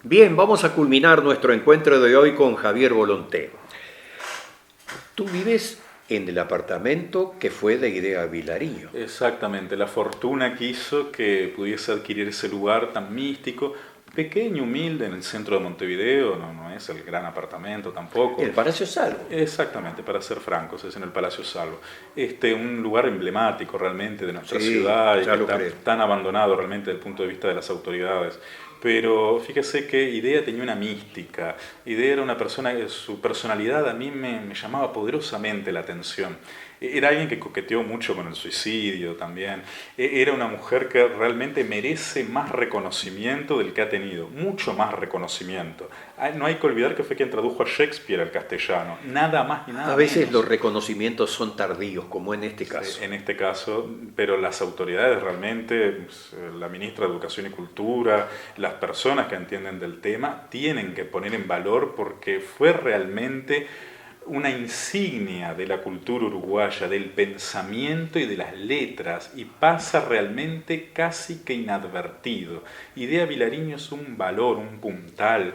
Bien, vamos a culminar nuestro encuentro de hoy con Javier Volonté. Tú vives en el apartamento que fue de Idea Vilariño. Exactamente, la fortuna quiso que pudiese adquirir ese lugar tan místico, pequeño, humilde, en el centro de Montevideo, no es el gran apartamento tampoco. El Palacio Salvo. Exactamente, para ser francos, es en el Palacio Salvo. Un lugar emblemático realmente de nuestra Sí, ciudad y ya que lo está creo. tan abandonado realmente desde el punto de vista de las autoridades. Pero fíjese que Idea tenía una mística. Idea era una persona que su personalidad a mí me llamaba poderosamente la atención. Era alguien que coqueteó mucho con el suicidio también. Era una mujer que realmente merece más reconocimiento del que ha tenido, mucho más reconocimiento. No hay que olvidar que fue quien tradujo a Shakespeare al castellano, nada más y nada A veces menos. los reconocimientos son tardíos, como en este caso. Sí, en este caso, pero las autoridades realmente, la ministra de Educación y Cultura, las personas que entienden del tema, tienen que poner en valor porque fue realmente una insignia de la cultura uruguaya, del pensamiento y de las letras, y pasa realmente casi que inadvertido. Idea Vilariño es un valor, un puntal.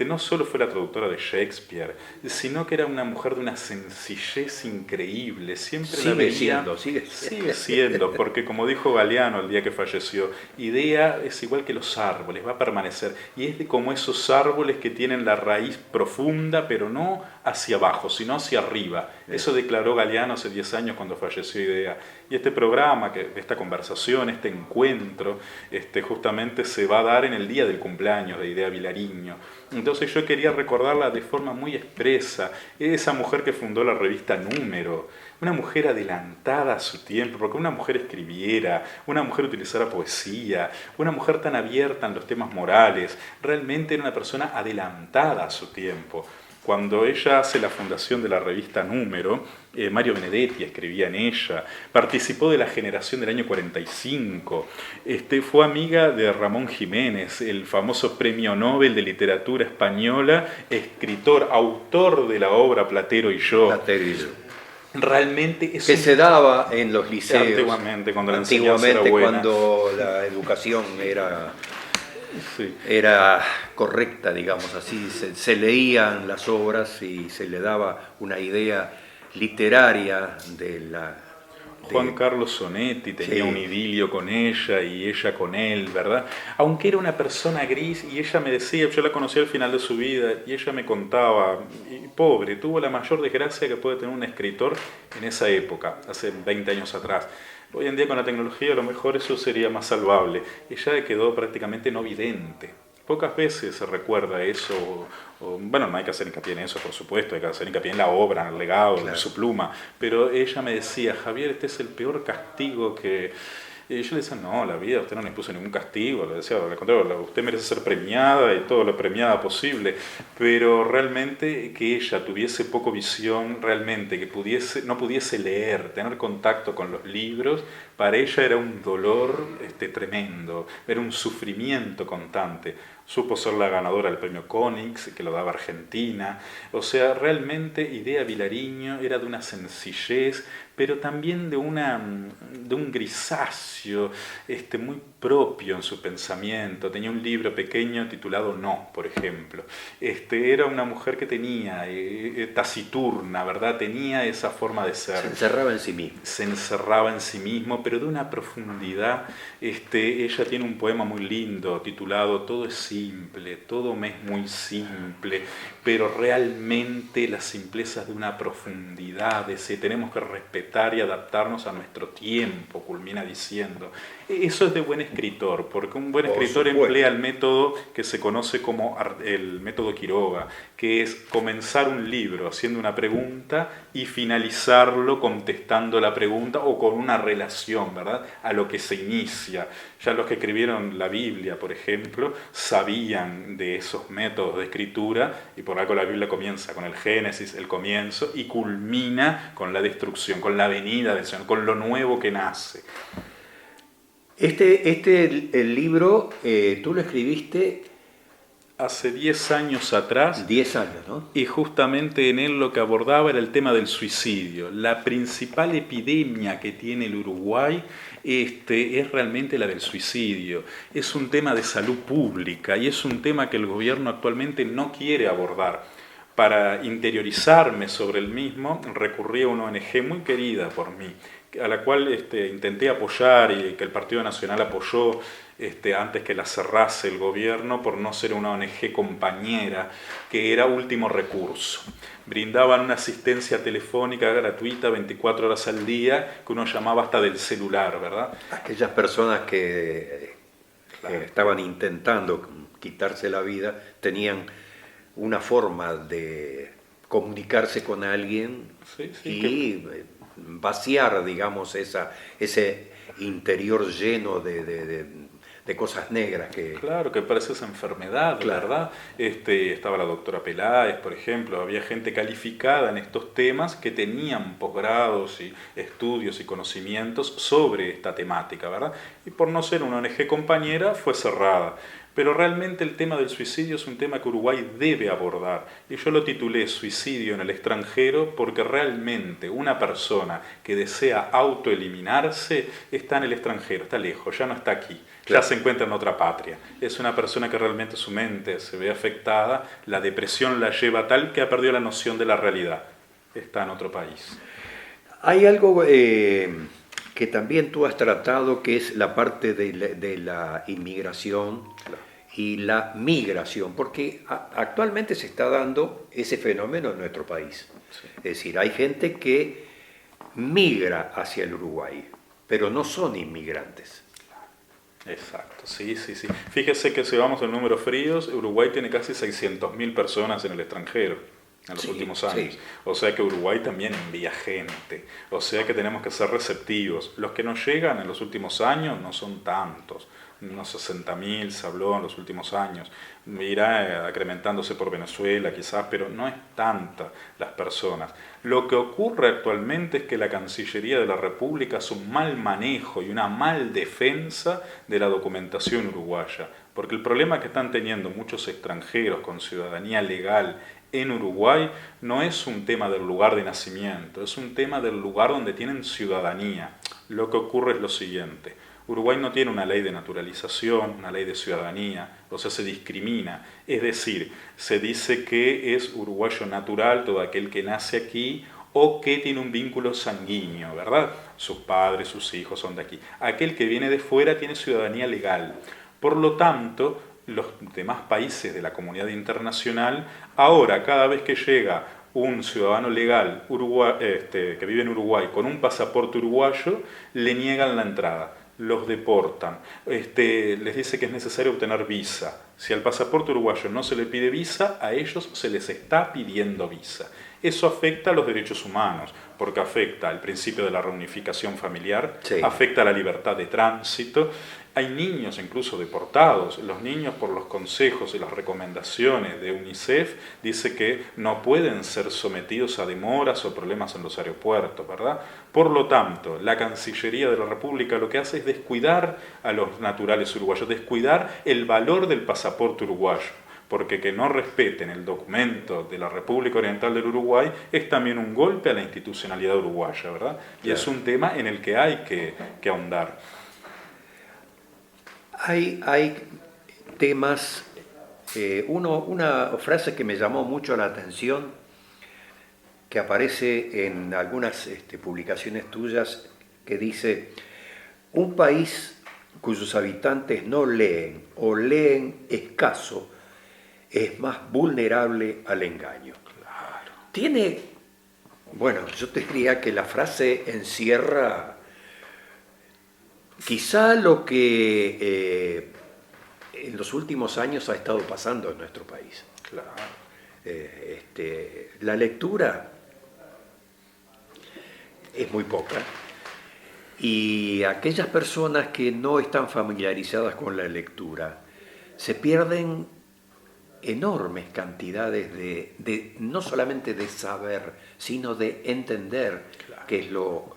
No solo fue la traductora de Shakespeare, sino que era una mujer de una sencillez increíble. Siempre la veía, sigue siendo, porque como dijo Galeano el día que falleció, Idea es igual que los árboles, va a permanecer, y es como esos árboles que tienen la raíz profunda, pero no hacia abajo, sino hacia arriba. Eso declaró Galeano hace 10 años cuando falleció Idea. Y este programa, esta conversación, este encuentro, justamente se va a dar en el día del cumpleaños de Idea Vilariño. Entonces yo quería recordarla de forma muy expresa. Esa mujer que fundó la revista Número, una mujer adelantada a su tiempo, porque una mujer escribiera, una mujer utilizara poesía, una mujer tan abierta en los temas morales, realmente era una persona adelantada a su tiempo. Cuando ella hace la fundación de la revista Número, Mario Benedetti escribía en ella, participó de la generación del año 45, fue amiga de Ramón Jiménez, el famoso premio Nobel de Literatura Española, escritor, autor de la obra Platero y yo. Platero y yo. Realmente es que se daba en los liceos. Antiguamente, cuando la enseñanza era buena. Cuando la educación era... Sí. Era correcta, digamos así, se leían las obras y se le daba una idea literaria de la... Juan Carlos Sonetti tenía un idilio con ella y ella con él, ¿verdad? Aunque era una persona gris y ella me decía, yo la conocí al final de su vida y ella me contaba, y pobre, tuvo la mayor desgracia que puede tener un escritor en esa época, hace 20 años atrás. Hoy en día con la tecnología a lo mejor eso sería más salvable. Ella quedó prácticamente no vidente. Pocas veces se recuerda eso, bueno, no hay que hacer hincapié en eso, por supuesto, hay que hacer hincapié en la obra, en el legado, claro, en su pluma, pero ella me decía, Javier, este es el peor castigo que... Y yo le decía, no, la vida, usted no le puso ningún castigo, le decía, al contrario, usted merece ser premiada y todo lo premiada posible, pero realmente que ella tuviese poco visión, realmente, que no pudiese leer, tener contacto con los libros, para ella era un dolor tremendo, era un sufrimiento constante. Supo ser la ganadora del premio Konix, que lo daba Argentina. O sea, realmente Idea Vilariño era de una sencillez, pero también de un grisáceo muy propio en su pensamiento. Tenía un libro pequeño titulado No, por ejemplo. Era una mujer que tenía, taciturna, ¿verdad? Tenía esa forma de ser. Se encerraba en sí mismo. Se encerraba en sí mismo, pero de una profundidad. Ella tiene un poema muy lindo titulado Todo es simple, todo me es muy simple, pero realmente la simpleza es de una profundidad, tenemos que respetar y adaptarnos a nuestro tiempo, culmina diciendo. Eso es de buen escritor, porque un buen escritor emplea el método que se conoce como el método Quiroga, que es comenzar un libro haciendo una pregunta y finalizarlo contestando la pregunta o con una relación, ¿verdad?, a lo que se inicia. Ya los que escribieron la Biblia, por ejemplo, sabían de esos métodos de escritura y por algo la Biblia comienza con el Génesis, el comienzo, y culmina con la destrucción, con la venida del Señor, con lo nuevo que nace. El libro tú lo escribiste hace 10 años atrás. 10 años, ¿no? Y justamente en él lo que abordaba era el tema del suicidio. La principal epidemia que tiene el Uruguay es realmente la del suicidio. Es un tema de salud pública y es un tema que el gobierno actualmente no quiere abordar. Para interiorizarme sobre el mismo, recurrí a una ONG muy querida por mí, a la cual intenté apoyar y que el Partido Nacional apoyó antes que la cerrase el gobierno por no ser una ONG compañera, que era Último Recurso. Brindaban una asistencia telefónica gratuita 24 horas al día, que uno llamaba hasta del celular, ¿verdad? Aquellas personas que estaban intentando quitarse la vida tenían una forma de comunicarse con alguien y vaciar, digamos, ese interior lleno de cosas negras que... Claro, que parece esa enfermedad, claro. ¿Verdad? Estaba la doctora Peláez, por ejemplo, había gente calificada en estos temas que tenían posgrados y estudios y conocimientos sobre esta temática, ¿verdad? Y por no ser una ONG compañera fue cerrada. Pero realmente el tema del suicidio es un tema que Uruguay debe abordar. Y yo lo titulé Suicidio en el extranjero porque realmente una persona que desea autoeliminarse está en el extranjero, está lejos, ya no está aquí, ya se encuentra en otra patria. Es una persona que realmente su mente se ve afectada, la depresión la lleva tal que ha perdido la noción de la realidad. Está en otro país. Hay algo que también tú has tratado, que es la parte de la inmigración y la migración, porque actualmente se está dando ese fenómeno en nuestro país. Sí. Es decir, hay gente que migra hacia el Uruguay, pero no son inmigrantes. Exacto, sí. Fíjese que si vamos en números fríos, Uruguay tiene casi 600.000 personas en el extranjero en los últimos años. Sí. O sea que Uruguay también envía gente. O sea que tenemos que ser receptivos. Los que nos llegan en los últimos años no son tantos. Unos 60.000 se habló en los últimos años. Irá acrementándose por Venezuela quizás, pero no es tanta las personas. Lo que ocurre actualmente es que la Cancillería de la República hace un mal manejo y una mal defensa de la documentación uruguaya. Porque el problema que están teniendo muchos extranjeros con ciudadanía legal en Uruguay no es un tema del lugar de nacimiento, es un tema del lugar donde tienen ciudadanía. Lo que ocurre es lo siguiente: Uruguay no tiene una ley de naturalización, una ley de ciudadanía, o sea, se discrimina. Es decir, se dice que es uruguayo natural todo aquel que nace aquí o que tiene un vínculo sanguíneo, ¿verdad? Sus padres, sus hijos son de aquí. Aquel que viene de fuera tiene ciudadanía legal. Por lo tanto, los demás países de la comunidad internacional, ahora cada vez que llega un ciudadano legal que vive en Uruguay con un pasaporte uruguayo, le niegan la entrada, los deportan, les dice que es necesario obtener visa. Si al pasaporte uruguayo no se le pide visa, a ellos se les está pidiendo visa. Eso afecta a los derechos humanos, porque afecta al principio de la reunificación familiar, afecta a la libertad de tránsito. Hay niños incluso deportados. Los niños, por los consejos y las recomendaciones de UNICEF, dice que no pueden ser sometidos a demoras o problemas en los aeropuertos, ¿verdad? Por lo tanto, la Cancillería de la República lo que hace es descuidar a los naturales uruguayos, descuidar el valor del pasaporte uruguayo, porque que no respeten el documento de la República Oriental del Uruguay es también un golpe a la institucionalidad uruguaya, ¿verdad? Y claro, es un tema en el que hay que ahondar. Hay temas, una frase que me llamó mucho la atención, que aparece en algunas publicaciones tuyas, que dice: un país cuyos habitantes no leen o leen escaso es más vulnerable al engaño. Claro. Yo te diría que la frase encierra quizá lo que en los últimos años ha estado pasando en nuestro país. Claro. La lectura es muy poca y aquellas personas que no están familiarizadas con la lectura se pierden enormes cantidades no solamente de saber, sino de entender, claro, que es lo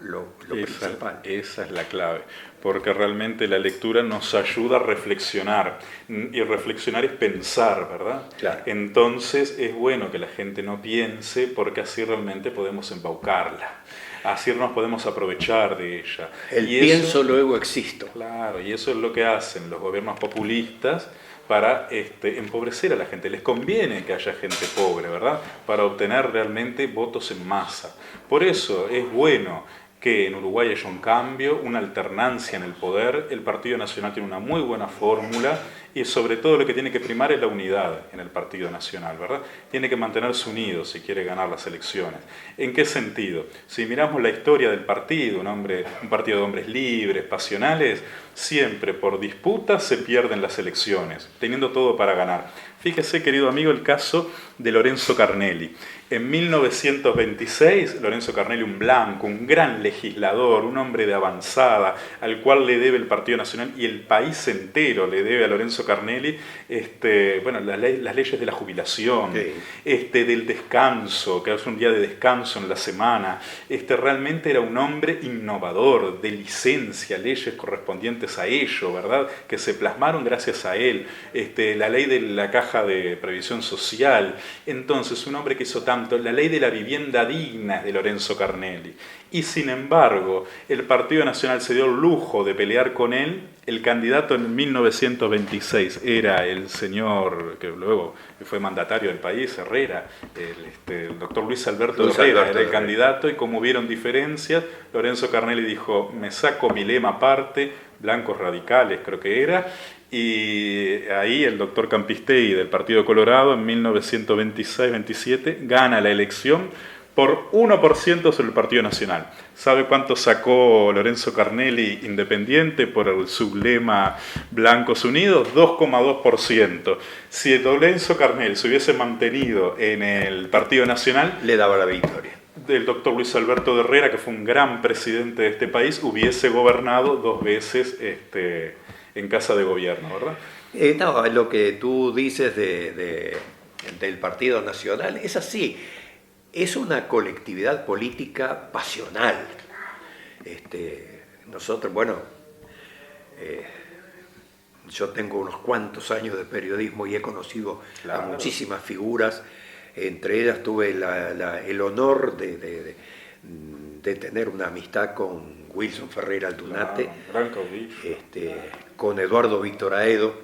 principal. Esa es la clave, porque realmente la lectura nos ayuda a reflexionar, y reflexionar es pensar, ¿verdad? Claro. Entonces es bueno que la gente no piense, porque así realmente podemos embaucarla. Así nos podemos aprovechar de ella. El pienso, luego existo. Claro, y eso es lo que hacen los gobiernos populistas para empobrecer a la gente. Les conviene que haya gente pobre, ¿verdad? Para obtener realmente votos en masa. Por eso es bueno que en Uruguay haya un cambio, una alternancia en el poder. El Partido Nacional tiene una muy buena fórmula y sobre todo lo que tiene que primar es la unidad en el Partido Nacional, ¿verdad? Tiene que mantenerse unido si quiere ganar las elecciones. ¿En qué sentido? Si miramos la historia del partido, un partido de hombres libres, pasionales, siempre por disputas se pierden las elecciones, teniendo todo para ganar. Fíjese, querido amigo, el caso de Lorenzo Carnelli. En 1926, Lorenzo Carnelli, un blanco, un gran legislador, un hombre de avanzada, al cual le debe el Partido Nacional y el país entero le debe a Lorenzo Carnelli, las leyes de la jubilación, sí, del descanso, que es un día de descanso en la semana. Realmente era un hombre innovador, de licencia, leyes correspondientes a ello, ¿verdad? Que se plasmaron gracias a él. La ley de la caja de previsión social. Entonces, un hombre que hizo tanto, la ley de la vivienda digna de Lorenzo Carnelli. Y sin embargo, el Partido Nacional se dio el lujo de pelear con él. El candidato en 1926 era el señor, que luego fue mandatario del país, Herrera, el doctor Luis Alberto Herrera era el candidato, y como hubieron diferencias, Lorenzo Carnelli dijo, me saco mi lema aparte, blancos radicales creo que era, y ahí el doctor Campistegui del Partido Colorado en 1926-27 gana la elección por 1% sobre el Partido Nacional. ¿Sabe cuánto sacó Lorenzo Carnelli independiente por el sublema Blancos Unidos? 2,2%. Si Lorenzo Carnelli se hubiese mantenido en el Partido Nacional, le daba la victoria. El doctor Luis Alberto Herrera, que fue un gran presidente de este país, hubiese gobernado 2 veces en casa de gobierno, ¿verdad? No, lo que tú dices del Partido Nacional es así. Es una colectividad política pasional. Nosotros, yo tengo unos cuantos años de periodismo y he conocido a muchísimas figuras. Entre ellas tuve el honor de tener una amistad con Wilson Ferreira Aldunate, con Eduardo Víctor Aedo,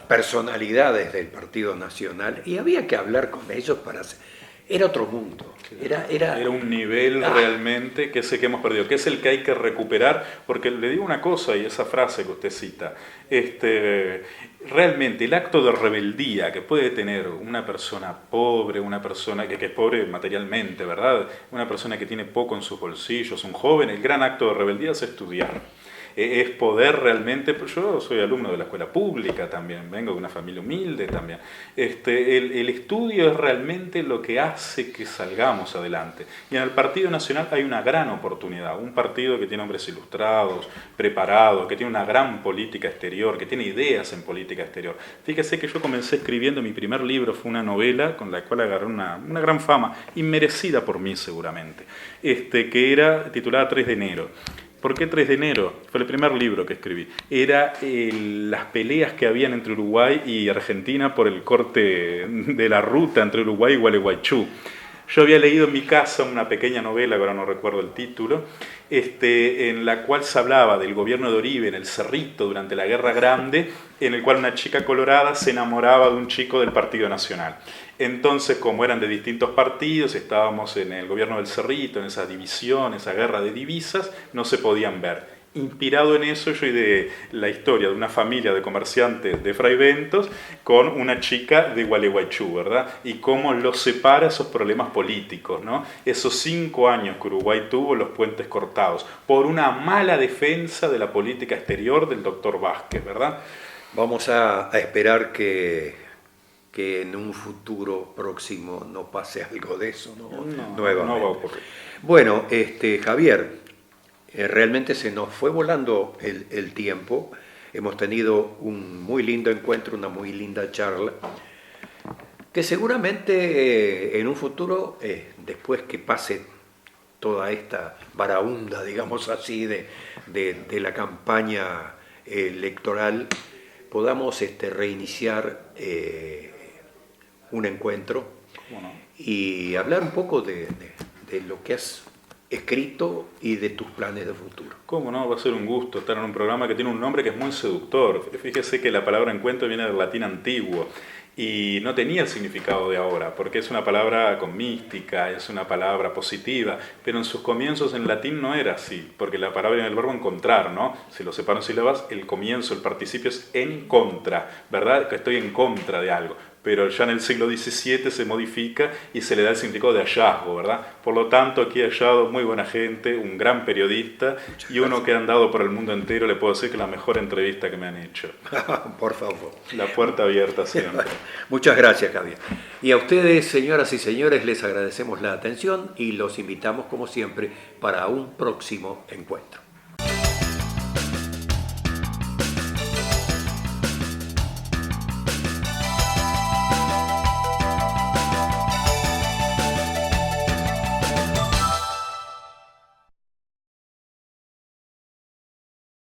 personalidades del Partido Nacional, y había que hablar con ellos para hacer. Era otro mundo. Era un nivel realmente que ese que hemos perdido, que es el que hay que recuperar, porque le digo una cosa, y esa frase que usted cita, realmente el acto de rebeldía que puede tener una persona pobre, una persona que es pobre materialmente, ¿verdad? Una persona que tiene poco en sus bolsillos, un joven, el gran acto de rebeldía es estudiar. Es poder realmente, yo soy alumno de la escuela pública también, vengo de una familia humilde también, el estudio es realmente lo que hace que salgamos adelante. Y en el Partido Nacional hay una gran oportunidad, un partido que tiene hombres ilustrados, preparados, que tiene una gran política exterior, que tiene ideas en política exterior. Fíjese que yo comencé escribiendo, mi primer libro fue una novela con la cual agarré una gran fama, inmerecida por mí seguramente, que era titulada 3 de enero. ¿Por qué 3 de enero? Fue el primer libro que escribí. Era las peleas que habían entre Uruguay y Argentina por el corte de la ruta entre Uruguay y Gualeguaychú. Yo había leído en mi casa una pequeña novela, ahora no recuerdo el título, en la cual se hablaba del gobierno de Oribe en el Cerrito durante la Guerra Grande, en el cual una chica colorada se enamoraba de un chico del Partido Nacional. Entonces, como eran de distintos partidos, estábamos en el gobierno del Cerrito, en esa división, esa guerra de divisas, no se podían ver. Inspirado en eso, yo de la historia de una familia de comerciantes de Fraiventos con una chica de Gualeguaychú, ¿verdad? Y cómo los separa esos problemas políticos, ¿no? Esos 5 años que Uruguay tuvo los puentes cortados por una mala defensa de la política exterior del doctor Vázquez, ¿verdad? Vamos a esperar que en un futuro próximo no pase algo de eso, ¿no? Nuevamente. No va a ocurrir. Bueno, Javier, realmente se nos fue volando el tiempo. hemos tenido un muy lindo encuentro, una muy linda charla, que seguramente en un futuro, después que pase toda esta varaunda, digamos así, de la campaña electoral, podamos reiniciar un encuentro y hablar un poco de lo que has escrito y de tus planes de futuro. ¿Cómo no? Va a ser un gusto estar en un programa que tiene un nombre que es muy seductor. Fíjese que la palabra encuentro viene del latín antiguo y no tenía el significado de ahora, porque es una palabra con mística, es una palabra positiva, pero en sus comienzos en latín no era así, porque la palabra viene del verbo encontrar, ¿no? Si lo separo en sílabas, el comienzo, el participio es en contra, ¿verdad? Que estoy en contra de algo. Pero ya en el siglo XVII se modifica y se le da el significado de hallazgo, ¿verdad? Por lo tanto, aquí he hallado muy buena gente, un gran periodista y uno que ha andado por el mundo entero, le puedo decir que es la mejor entrevista que me han hecho. Por favor. La puerta abierta siempre. Muchas gracias, Javier. Y a ustedes, señoras y señores, les agradecemos la atención y los invitamos, como siempre, para un próximo encuentro.